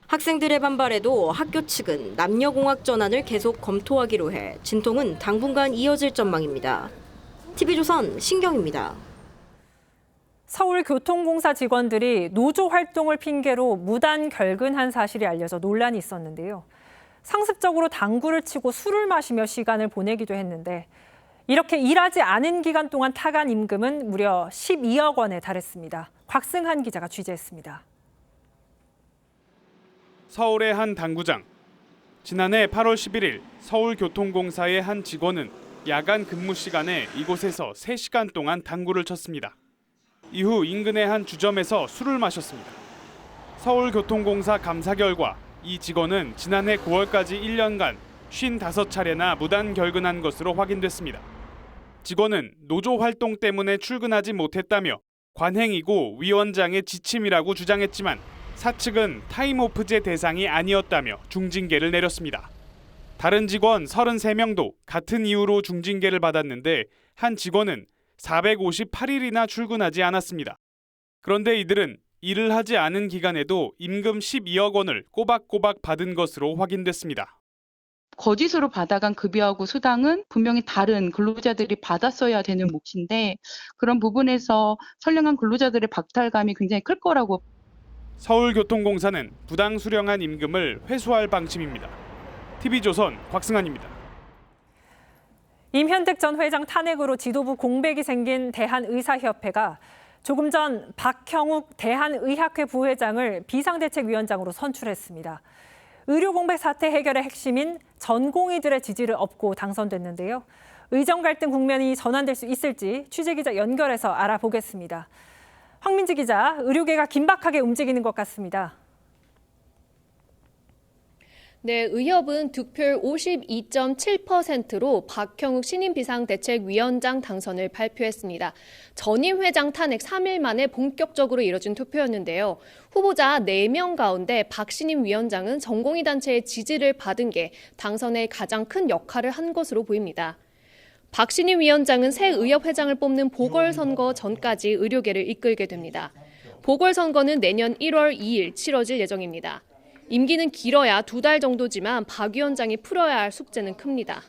학생들의 반발에도 학교 측은 남녀공학 전환을 계속 검토하기로 해 진통은 당분간 이어질 전망입니다. TV조선 신경입니다. 서울교통공사 직원들이 노조 활동을 핑계로 무단 결근한 사실이 알려져 논란이 있었는데요. 상습적으로 당구를 치고 술을 마시며 시간을 보내기도 했는데 이렇게 일하지 않은 기간 동안 타간 임금은 무려 12억 원에 달했습니다. 곽승한 기자가 취재했습니다. 서울의 한 당구장. 지난해 8월 11일 서울교통공사의 한 직원은 야간 근무 시간에 이곳에서 3시간 동안 당구를 쳤습니다. 이후 인근의 한 주점에서 술을 마셨습니다. 서울교통공사 감사 결과 이 직원은 지난해 9월까지 1년간 55차례나 무단 결근한 것으로 확인됐습니다. 직원은 노조 활동 때문에 출근하지 못했다며 관행이고 위원장의 지침이라고 주장했지만 사측은 타임오프제 대상이 아니었다며 중징계를 내렸습니다. 다른 직원 33명도 같은 이유로 중징계를 받았는데 한 직원은 458일이나 출근하지 않았습니다. 그런데 이들은 일을 하지 않은 기간에도 임금 12억 원을 꼬박꼬박 받은 것으로 확인됐습니다. 거짓으로 받아간 급여하고 수당은 분명히 다른 근로자들이 받았어야 되는 몫인데 그런 부분에서 선량한 근로자들의 박탈감이 굉장히 클 거라고. 서울교통공사는 부당 수령한 임금을 회수할 방침입니다. TV조선 곽승환입니다. 임현택 전 회장 탄핵으로 지도부 공백이 생긴 대한의사협회가 조금 전 박형욱 대한의학회 부회장을 비상대책위원장으로 선출했습니다. 의료 공백 사태 해결의 핵심인 전공의들의 지지를 얻고 당선됐는데요. 의정 갈등 국면이 전환될 수 있을지 취재기자 연결해서 알아보겠습니다. 황민지 기자, 의료계가 긴박하게 움직이는 것 같습니다. 네, 의협은 득표율 52.7%로 박형욱 신임 비상대책위원장 당선을 발표했습니다. 전임 회장 탄핵 3일 만에 본격적으로 이뤄진 투표였는데요. 후보자 4명 가운데 박 신임 위원장은 전공의 단체의 지지를 받은 게 당선에 가장 큰 역할을 한 것으로 보입니다. 박 신임 위원장은 새 의협회장을 뽑는 보궐선거 전까지 의료계를 이끌게 됩니다. 보궐선거는 내년 1월 2일 치러질 예정입니다. 임기는 길어야 2달 정도지만 박 위원장이 풀어야 할 숙제는 큽니다.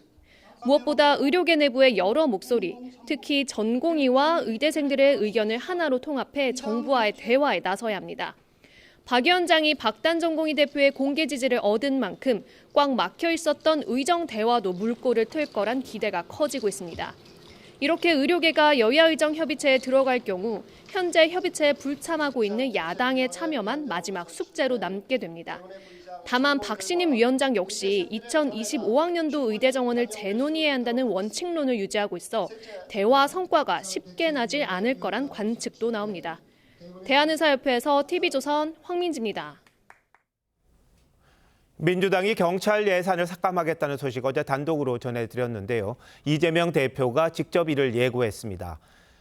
무엇보다 의료계 내부의 여러 목소리, 특히 전공의와 의대생들의 의견을 하나로 통합해 정부와의 대화에 나서야 합니다. 박 위원장이 박단 전공의 대표의 공개 지지를 얻은 만큼 꽉 막혀 있었던 의정 대화도 물꼬를 틀 거란 기대가 커지고 있습니다. 이렇게 의료계가 여야의정 협의체에 들어갈 경우 현재 협의체에 불참하고 있는 야당의 참여만 마지막 숙제로 남게 됩니다. 다만 박 신임 위원장 역시 2025학년도 의대 정원을 재논의해야 한다는 원칙론을 유지하고 있어 대화 성과가 쉽게 나질 않을 거란 관측도 나옵니다. 대한의사협회에서 TV조선 황민지입니다. 민주당이 경찰 예산을 삭감하겠다는 소식 어제 단독으로 전해드렸는데요. 이재명 대표가 직접 이를 예고했습니다.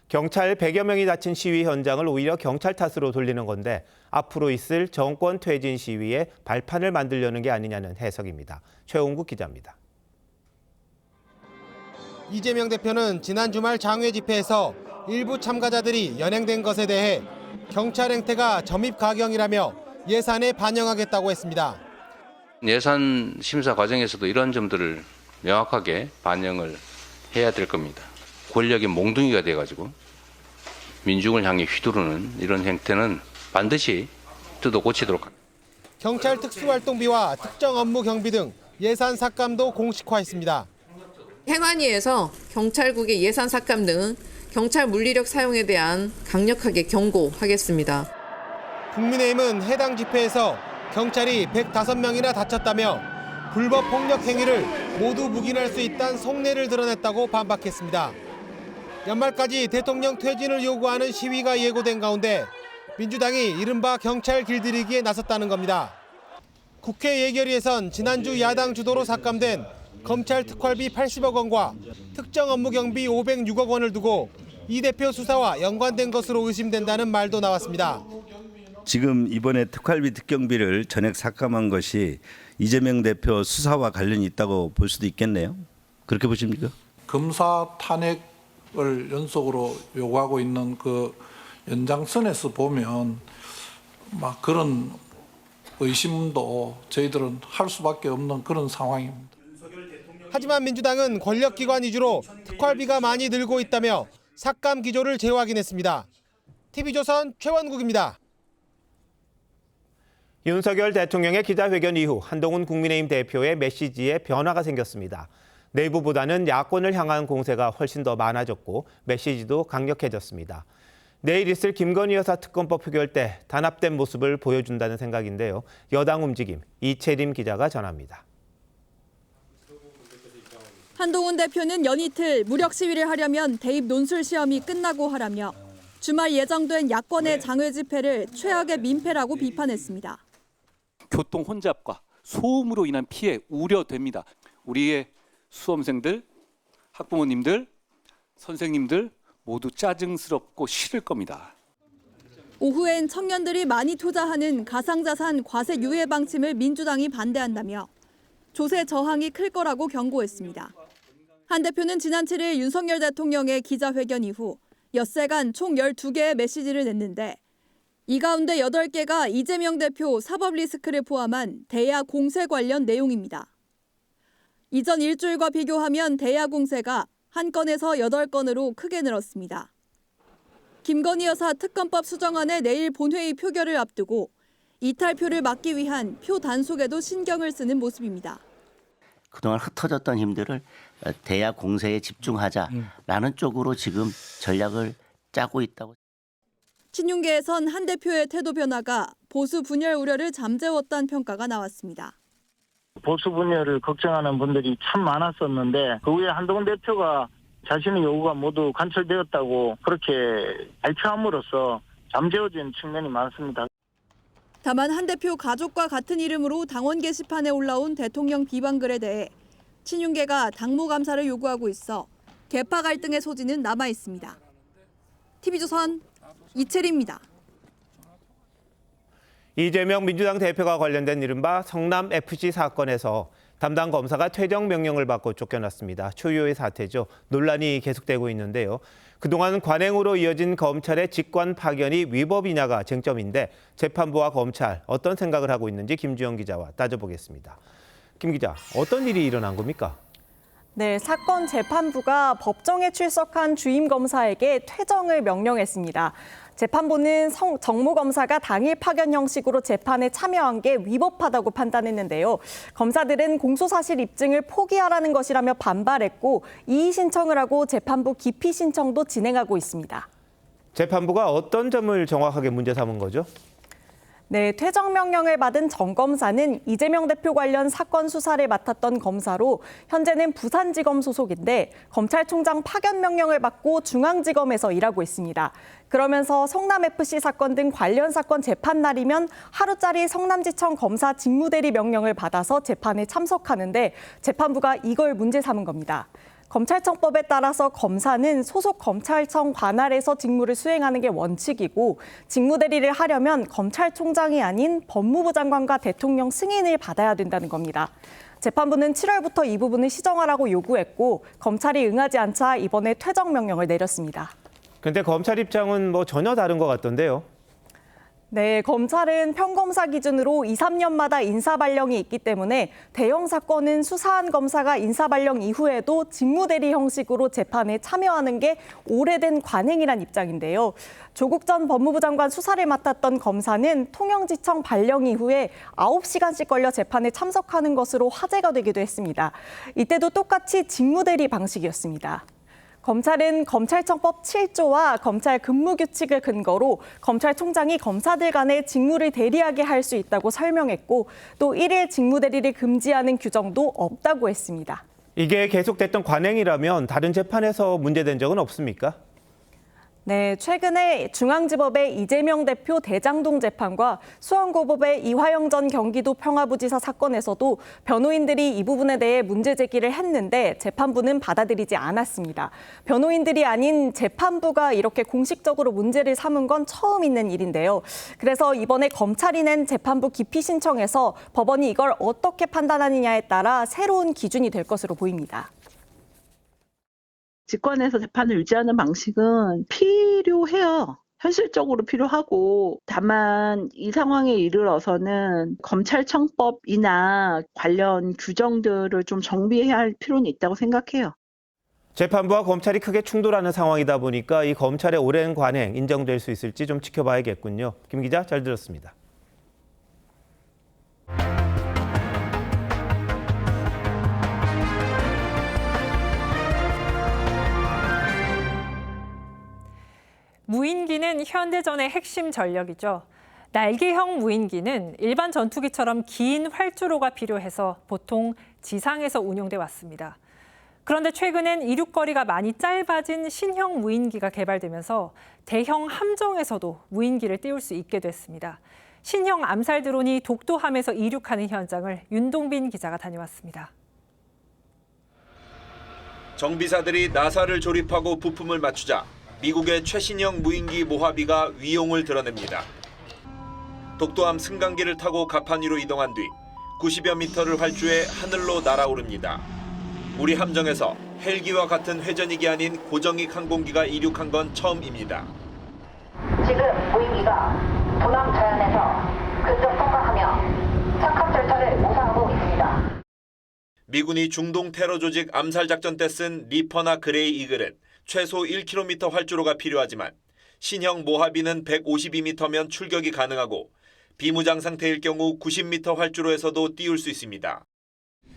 경찰 100여 명이 다친 시위 현장을 오히려 경찰 탓으로 돌리는 건데 앞으로 있을 정권 퇴진 시위에 발판을 만들려는 게 아니냐는 해석입니다. 최홍국 기자입니다. 이재명 대표는 지난 주말 장외 집회에서 일부 참가자들이 연행된 것에 대해 경찰 행태가 점입 가경이라며 예산에 반영하겠다고 했습니다. 예산 심사 과정에서도 이런 점들을 명확하게 반영을 해야 될 겁니다. 권력의 몽둥이가 돼가지고 민중을 향해 휘두르는 이런 행태는 반드시 뜯어 고치도록 합니다. 경찰 특수활동비와 특정 업무 경비 등 예산 삭감도 공식화했습니다. 행안위에서 경찰국의 예산 삭감 등 경찰 물리력 사용에 대한 강력하게 경고하겠습니다. 국민의힘은 해당 집회에서 경찰이 105명이나 다쳤다며 불법 폭력 행위를 모두 묵인할 수 있다는 속내를 드러냈다고 반박했습니다. 연말까지 대통령 퇴진을 요구하는 시위가 예고된 가운데 민주당이 이른바 경찰 길들이기에 나섰다는 겁니다. 국회 예결위에선 지난주 야당 주도로 삭감된 검찰 특활비 80억 원과 특정 업무 경비 506억 원을 두고 이 대표 수사와 연관된 것으로 의심된다는 말도 나왔습니다. 지금 이번에 특활비 특경비를 전액 삭감한 것이 이재명 대표 수사와 관련이 있다고 볼 수도 있겠네요. 그렇게 보십니까? 검사 탄핵을 연속으로 요구하고 있는 그 연장선에서 보면 막 그런 의심도 저희들은 할 수밖에 없는 그런 상황입니다. 하지만 민주당은 권력기관 위주로 특활비가 많이 늘고 있다며 삭감 기조를 재확인했습니다. TV조선 최원국입니다. 윤석열 대통령의 기자회견 이후 한동훈 국민의힘 대표의 메시지에 변화가 생겼습니다. 내부보다는 야권을 향한 공세가 훨씬 더 많아졌고 메시지도 강력해졌습니다. 내일 있을 김건희 여사 특검법 표결 때 단합된 모습을 보여준다는 생각인데요. 여당 움직임 이채림 기자가 전합니다. 한동훈 대표는 연이틀 무력 시위를 하려면 대입 논술 시험이 끝나고 하라며 주말 예정된 야권의 장외 집회를 최악의 민폐라고 비판했습니다. 교통 혼잡과 소음으로 인한 피해 우려됩니다. 우리의 수험생들, 학부모님들, 선생님들 모두 짜증스럽고 싫을 겁니다. 오후엔 청년들이 많이 투자하는 가상자산 과세 유예 방침을 민주당이 반대한다며 조세 저항이 클 거라고 경고했습니다. 한 대표는 지난 7일 윤석열 대통령의 기자회견 이후 엿새간 총 12개의 메시지를 냈는데 이 가운데 8개가 이재명 대표 사법 리스크를 포함한 대야 공세 관련 내용입니다. 이전 일주일과 비교하면 대야 공세가 한 건에서 8건으로 크게 늘었습니다. 김건희 여사 특검법 수정안의 내일 본회의 표결을 앞두고 이탈표를 막기 위한 표 단속에도 신경을 쓰는 모습입니다. 그동안 흩어졌던 힘들을 대야 공세에 집중하자라는 쪽으로 지금 전략을 짜고 있다고. 친윤계에선 한 대표의 태도 변화가 보수 분열 우려를 잠재웠다는 평가가 나왔습니다. 보수 분열을 걱정하는 분들이 참 많았었는데 그 후에 한동훈 대표가 자신의 요구가 모두 관철되었다고 그렇게 발표함으로써 잠재워진 측면이 많습니다. 다만 한 대표 가족과 같은 이름으로 당원 게시판에 올라온 대통령 비방글에 대해 친윤계가 당무 감사를 요구하고 있어 계파 갈등의 소지는 남아 있습니다. TV조선 이채리입니다. 이재명 민주당 대표가 관련된 이른바 성남FC 사건에서 담당 검사가 퇴정 명령을 받고 쫓겨났습니다. 초유의 사태죠. 논란이 계속되고 있는데요. 그동안 관행으로 이어진 검찰의 직권 파견이 위법이냐가 쟁점인데 재판부와 검찰 어떤 생각을 하고 있는지 김주영 기자와 따져보겠습니다. 김 기자, 어떤 일이 일어난 겁니까? 네, 사건 재판부가 법정에 출석한 주임 검사에게 퇴정을 명령했습니다. 재판부는 정모 검사가 당일 파견 형식으로 재판에 참여한 게 위법하다고 판단했는데요. 검사들은 공소사실 입증을 포기하라는 것이라며 반발했고 이의 신청을 하고 재판부 기피 신청도 진행하고 있습니다. 재판부가 어떤 점을 정확하게 문제 삼은 거죠? 네, 퇴정 명령을 받은 정 검사는 이재명 대표 관련 사건 수사를 맡았던 검사로 현재는 부산지검 소속인데 검찰총장 파견 명령을 받고 중앙지검에서 일하고 있습니다. 그러면서 성남FC 사건 등 관련 사건 재판 날이면 하루짜리 성남지청 검사 직무대리 명령을 받아서 재판에 참석하는데 재판부가 이걸 문제 삼은 겁니다. 검찰청법에 따라서 검사는 소속 검찰청 관할에서 직무를 수행하는 게 원칙이고 직무대리를 하려면 검찰총장이 아닌 법무부 장관과 대통령 승인을 받아야 된다는 겁니다. 재판부는 7월부터 이 부분을 시정하라고 요구했고 검찰이 응하지 않자 이번에 퇴정 명령을 내렸습니다. 그런데 검찰 입장은 전혀 다른 것 같던데요. 네, 검찰은 평검사 기준으로 2, 3년마다 인사발령이 있기 때문에 대형 사건은 수사한 검사가 인사발령 이후에도 직무대리 형식으로 재판에 참여하는 게 오래된 관행이란 입장인데요. 조국 전 법무부 장관 수사를 맡았던 검사는 통영지청 발령 이후에 9시간씩 걸려 재판에 참석하는 것으로 화제가 되기도 했습니다. 이때도 똑같이 직무대리 방식이었습니다. 검찰은 검찰청법 7조와 검찰 근무규칙을 근거로 검찰총장이 검사들 간의 직무를 대리하게 할 수 있다고 설명했고 또 1일 직무대리를 금지하는 규정도 없다고 했습니다. 이게 계속됐던 관행이라면 다른 재판에서 문제된 적은 없습니까? 네, 최근에 중앙지법의 이재명 대표 대장동 재판과 수원고법의 이화영 전 경기도 평화부지사 사건에서도 변호인들이 이 부분에 대해 문제 제기를 했는데 재판부는 받아들이지 않았습니다. 변호인들이 아닌 재판부가 이렇게 공식적으로 문제를 삼은 건 처음 있는 일인데요. 그래서 이번에 검찰이 낸 재판부 기피 신청에서 법원이 이걸 어떻게 판단하느냐에 따라 새로운 기준이 될 것으로 보입니다. 직권에서 재판을 유지하는 방식은 필요해요. 현실적으로 필요하고 다만 이 상황에 이르러서는 검찰청법이나 관련 규정들을 좀 정비해야 할 필요는 있다고 생각해요. 재판부와 검찰이 크게 충돌하는 상황이다 보니까 이 검찰의 오랜 관행 인정될 수 있을지 좀 지켜봐야겠군요. 김 기자, 잘 들었습니다. 무인기는 현대전의 핵심 전력이죠. 날개형 무인기는 일반 전투기처럼 긴 활주로가 필요해서 보통 지상에서 운용돼 왔습니다. 그런데 최근엔 이륙거리가 많이 짧아진 신형 무인기가 개발되면서 대형 함정에서도 무인기를 띄울 수 있게 됐습니다. 신형 암살 드론이 독도함에서 이륙하는 현장을 윤동빈 기자가 다녀왔습니다. 정비사들이 나사를 조립하고 부품을 맞추자 미국의 최신형 무인기 모하비가 위용을 드러냅니다. 독도함 승강기를 타고 갑판 위로 이동한 뒤 90여 미터를 활주해 하늘로 날아오릅니다. 우리 함정에서 헬기와 같은 회전익이 아닌 고정익 항공기가 이륙한 건 처음입니다. 지금 무인기가 도남 자연에서 근접 통과하며 착륙 절차를 모사하고 있습니다. 미군이 중동 테러 조직 암살 작전 때 쓴 리퍼나 그레이 이글은 최소 1km 활주로가 필요하지만 신형 모하비는 152m면 출격이 가능하고 비무장 상태일 경우 90m 활주로에서도 띄울 수 있습니다.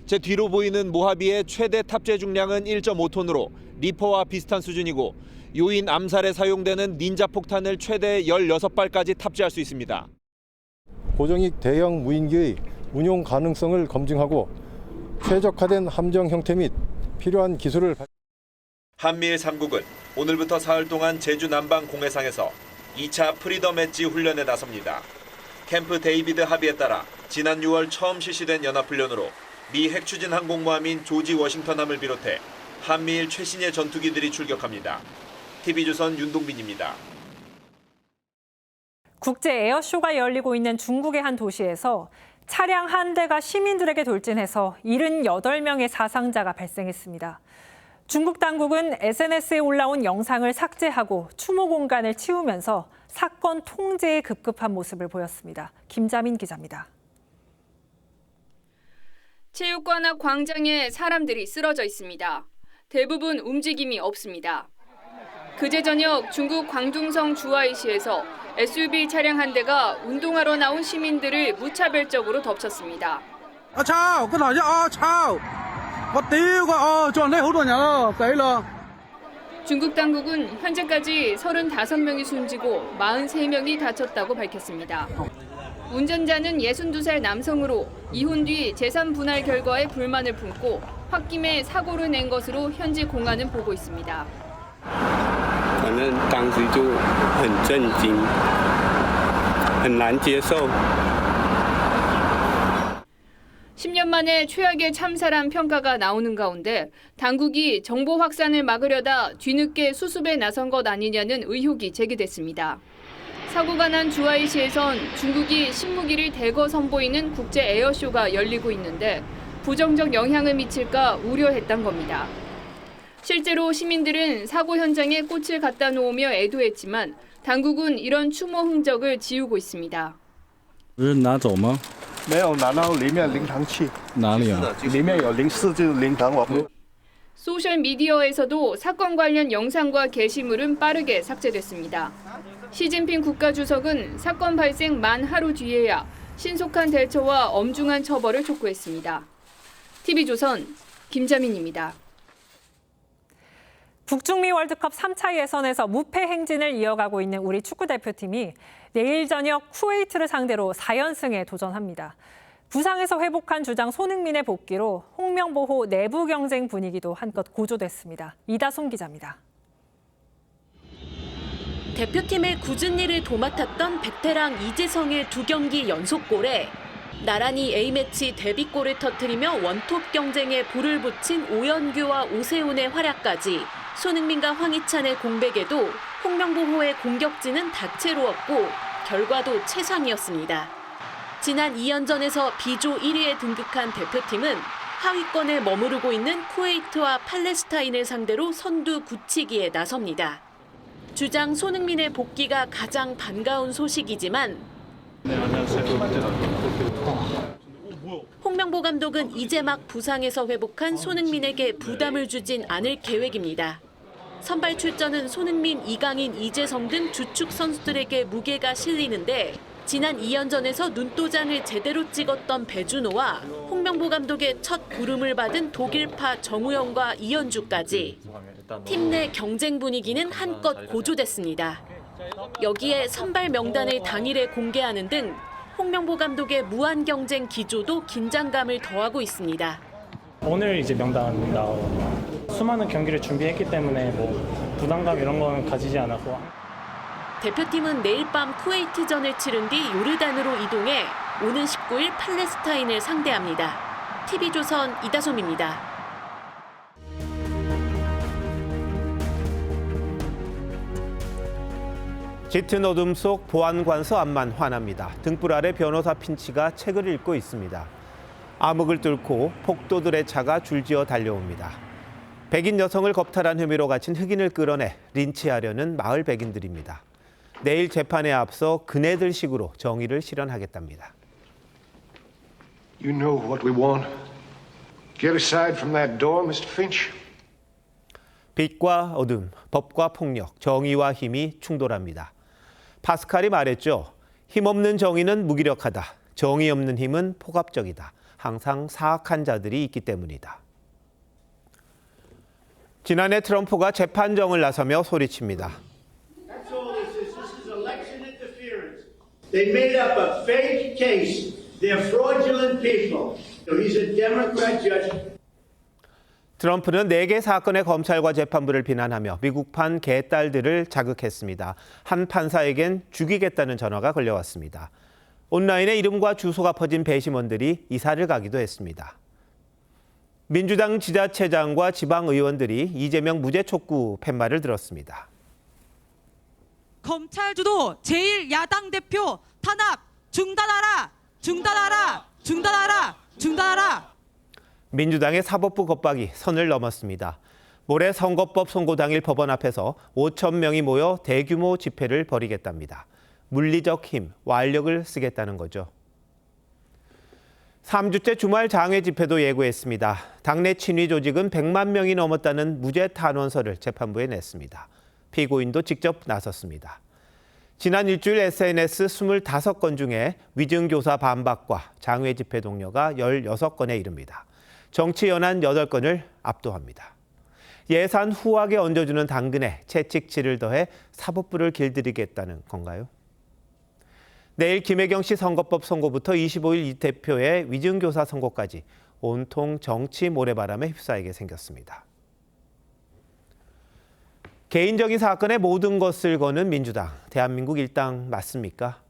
제 뒤로 보이는 모하비의 최대 탑재 중량은 1.5톤으로 리퍼와 비슷한 수준이고 요인 암살에 사용되는 닌자 폭탄을 최대 16발까지 탑재할 수 있습니다. 고정익 대형 무인기의 운용 가능성을 검증하고 최적화된 함정 형태 및 필요한 기술을 한미일 3국은 오늘부터 사흘 동안 제주 남방 공해상에서 2차 프리덤 엣지 훈련에 나섭니다. 캠프 데이비드 합의에 따라 지난 6월 처음 실시된 연합훈련으로 미 핵추진 항공모함인 조지 워싱턴함을 비롯해 한미일 최신의 전투기들이 출격합니다. TV조선 윤동빈입니다. 국제 에어쇼가 열리고 있는 중국의 한 도시에서 차량 한 대가 시민들에게 돌진해서 78명의 사상자가 발생했습니다. 중국 당국은 SNS에 올라온 영상을 삭제하고 추모 공간을 치우면서 사건 통제에 급급한 모습을 보였습니다. 김자민 기자입니다. 체육관 앞 광장에 사람들이 쓰러져 있습니다. 대부분 움직임이 없습니다. 그제 저녁 중국 광둥성 주하이시에서 SUV 차량 한 대가 운동하러 나온 시민들을 무차별적으로 덮쳤습니다. 중국 당국은 현재까지 35명이 숨지고 43명이 다쳤다고 밝혔습니다. 운전자는 62살 남성으로 이혼 뒤 재산 분할 결과에 불만을 품고 홧김에 사고를 낸 것으로 현지 공안은 보고 있습니다. 反正当时就很震惊，很难接受。 10년 만에 최악의 참사란 평가가 나오는 가운데 당국이 정보 확산을 막으려다 뒤늦게 수습에 나선 것 아니냐는 의혹이 제기됐습니다. 사고가 난 주하이시에선 중국이 신무기를 대거 선보이는 국제 에어쇼가 열리고 있는데 부정적 영향을 미칠까 우려했던 겁니다. 실제로 시민들은 사고 현장에 꽃을 갖다 놓으며 애도했지만 당국은 이런 추모 흔적을 지우고 있습니다. 拿走吗？没有拿到里面灵堂去。哪里啊？里面有04就是灵堂，我不。 소셜미디어에서도 사건 관련 영상과 게시물은 빠르게 삭제됐습니다. 시진핑 국가주석은 사건 발생 만 하루 뒤에야 신속한 대처와 엄중한 처벌을 촉구했습니다. TV조선 김자민입니다. 북중미 월드컵 3차 예선에서 무패 행진을 이어가고 있는 우리 축구대표팀이 내일 저녁 쿠웨이트를 상대로 4연승에 도전합니다. 부상에서 회복한 주장 손흥민의 복귀로 홍명보호 내부 경쟁 분위기도 한껏 고조됐습니다. 이다솜 기자입니다. 대표팀의 굳은 일을 도맡았던 베테랑 이재성의 2경기 연속골에 나란히 A매치 데뷔골을 터뜨리며 원톱 경쟁에 불을 붙인 오연규와 오세훈의 활약까지 손흥민과 황희찬의 공백에도 홍명보호의 공격진은 다채로웠고 결과도 최상이었습니다. 지난 2연전에서 B조 1위에 등극한 대표팀은 하위권에 머무르고 있는 쿠웨이트와 팔레스타인을 상대로 선두 굳히기에 나섭니다. 주장 손흥민의 복귀가 가장 반가운 소식이지만 홍명보 감독은 이제 막 부상에서 회복한 손흥민에게 부담을 주진 않을 계획입니다. 선발 출전은 손흥민, 이강인, 이재성 등 주축 선수들에게 무게가 실리는데 지난 2연전에서 눈도장을 제대로 찍었던 배준호와 홍명보 감독의 첫 부름을 받은 독일파 정우영과 이현주까지 팀 내 경쟁 분위기는 한껏 고조됐습니다. 여기에 선발 명단을 당일에 공개하는 등 홍명보 감독의 무한 경쟁 기조도 긴장감을 더하고 있습니다. 오늘 이제 명단 나오고 수많은 경기를 준비했기 때문에 부담감 이런 건 가지지 않았고. 대표팀은 내일 밤 쿠웨이트전을 치른 뒤 요르단으로 이동해 오는 19일 팔레스타인을 상대합니다. TV조선 이다솜입니다. 짙은 어둠 속 보안관서 앞만 환합니다. 등불 아래 변호사 핀치가 책을 읽고 있습니다. 암흑을 뚫고 폭도들의 차가 줄지어 달려옵니다. 백인 여성을 겁탈한 혐의로 갇힌 흑인을 끌어내 린치하려는 마을 백인들입니다. 내일 재판에 앞서 그네들식으로 정의를 실현하겠답니다. You know what we want. Get aside from that door, Mr. Finch. 빛과 어둠, 법과 폭력, 정의와 힘이 충돌합니다. 파스칼이 말했죠. 힘없는 정의는 무기력하다. 정의 없는 힘은 폭압적이다. 항상 사악한 자들이 있기 때문이다. 지난해 트럼프가 재판정을 나서며 소리칩니다. They made up a fake case. They're fraudulent people. He's a Democrat judge. 트럼프는 4개 사건의 검찰과 재판부를 비난하며 미국판 개딸들을 자극했습니다. 한 판사에겐 죽이겠다는 전화가 걸려왔습니다. 온라인에 이름과 주소가 퍼진 배심원들이 이사를 가기도 했습니다. 민주당 지자체장과 지방의원들이 이재명 무죄 촉구 팻말을 들었습니다. 검찰 주도 제1야당 대표 탄압 중단하라! 중단하라! 중단하라! 중단하라! 민주당의 사법부 겁박이 선을 넘었습니다. 모레 선거법 선고 당일 법원 앞에서 5천 명이 모여 대규모 집회를 벌이겠답니다. 물리적 힘, 완력을 쓰겠다는 거죠. 3주째 주말 장외 집회도 예고했습니다. 당내 친위 조직은 100만 명이 넘었다는 무죄 탄원서를 재판부에 냈습니다. 피고인도 직접 나섰습니다. 지난 일주일 SNS 25건 중에 위증교사 반박과 장외 집회 동료가 16건에 이릅니다. 정치 연한 8건을 압도합니다. 예산 후하게 얹어주는 당근에 채찍질을 더해 사법부를 길들이겠다는 건가요? 내일 김혜경 씨 선거법 선고부터 25일 이 대표의 위증교사 선고까지 온통 정치 모래바람에 휩싸이게 생겼습니다. 개인적인 사건에 모든 것을 거는 민주당, 대한민국 일당 맞습니까?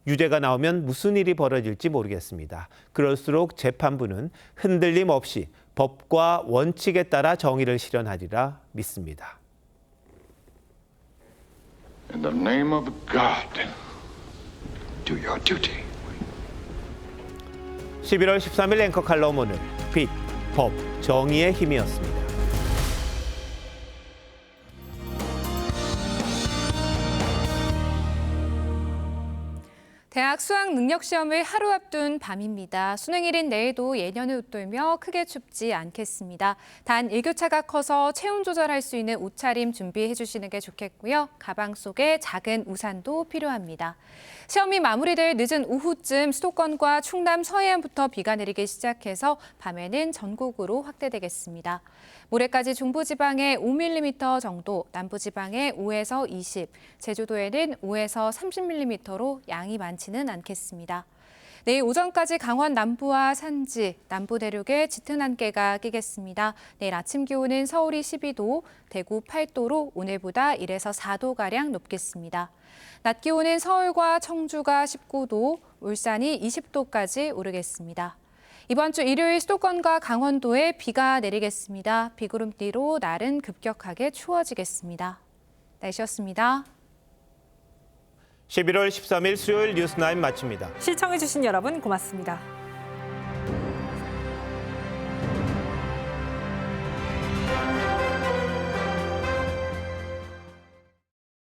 유죄가 나오면 무슨 일이 벌어질지 모르겠습니다. 그럴수록 재판부는 흔들림 없이 법과 원칙에 따라 정의를 실현하리라 믿습니다. In the name of God, do your duty. 11월 13일 앵커 칼럼 오늘 빛, 법, 정의의 힘이었습니다. 대학 수학 능력 시험을 하루 앞둔 밤입니다. 수능일인 내일도 예년을 웃돌며 크게 춥지 않겠습니다. 단 일교차가 커서 체온 조절할 수 있는 옷차림 준비해 주시는 게 좋겠고요. 가방 속에 작은 우산도 필요합니다. 시험이 마무리될 늦은 오후쯤 수도권과 충남 서해안부터 비가 내리기 시작해서 밤에는 전국으로 확대되겠습니다. 모레까지 중부지방에 5mm 정도, 남부지방에 5에서 20, 제주도에는 5에서 30mm로 양이 많지는 않겠습니다. 내일 오전까지 강원 남부와 산지, 남부 대륙에 짙은 안개가 끼겠습니다. 내일 아침 기온은 서울이 12도, 대구 8도로 오늘보다 1에서 4도가량 높겠습니다. 낮 기온은 서울과 청주가 19도, 울산이 20도까지 오르겠습니다. 이번 주 일요일 수도권과 강원도에 비가 내리겠습니다. 비구름띠로 날은 급격하게 추워지겠습니다. 날씨였습니다. 11월 13일 수요일 뉴스9 마칩니다. 시청해주신 여러분 고맙습니다.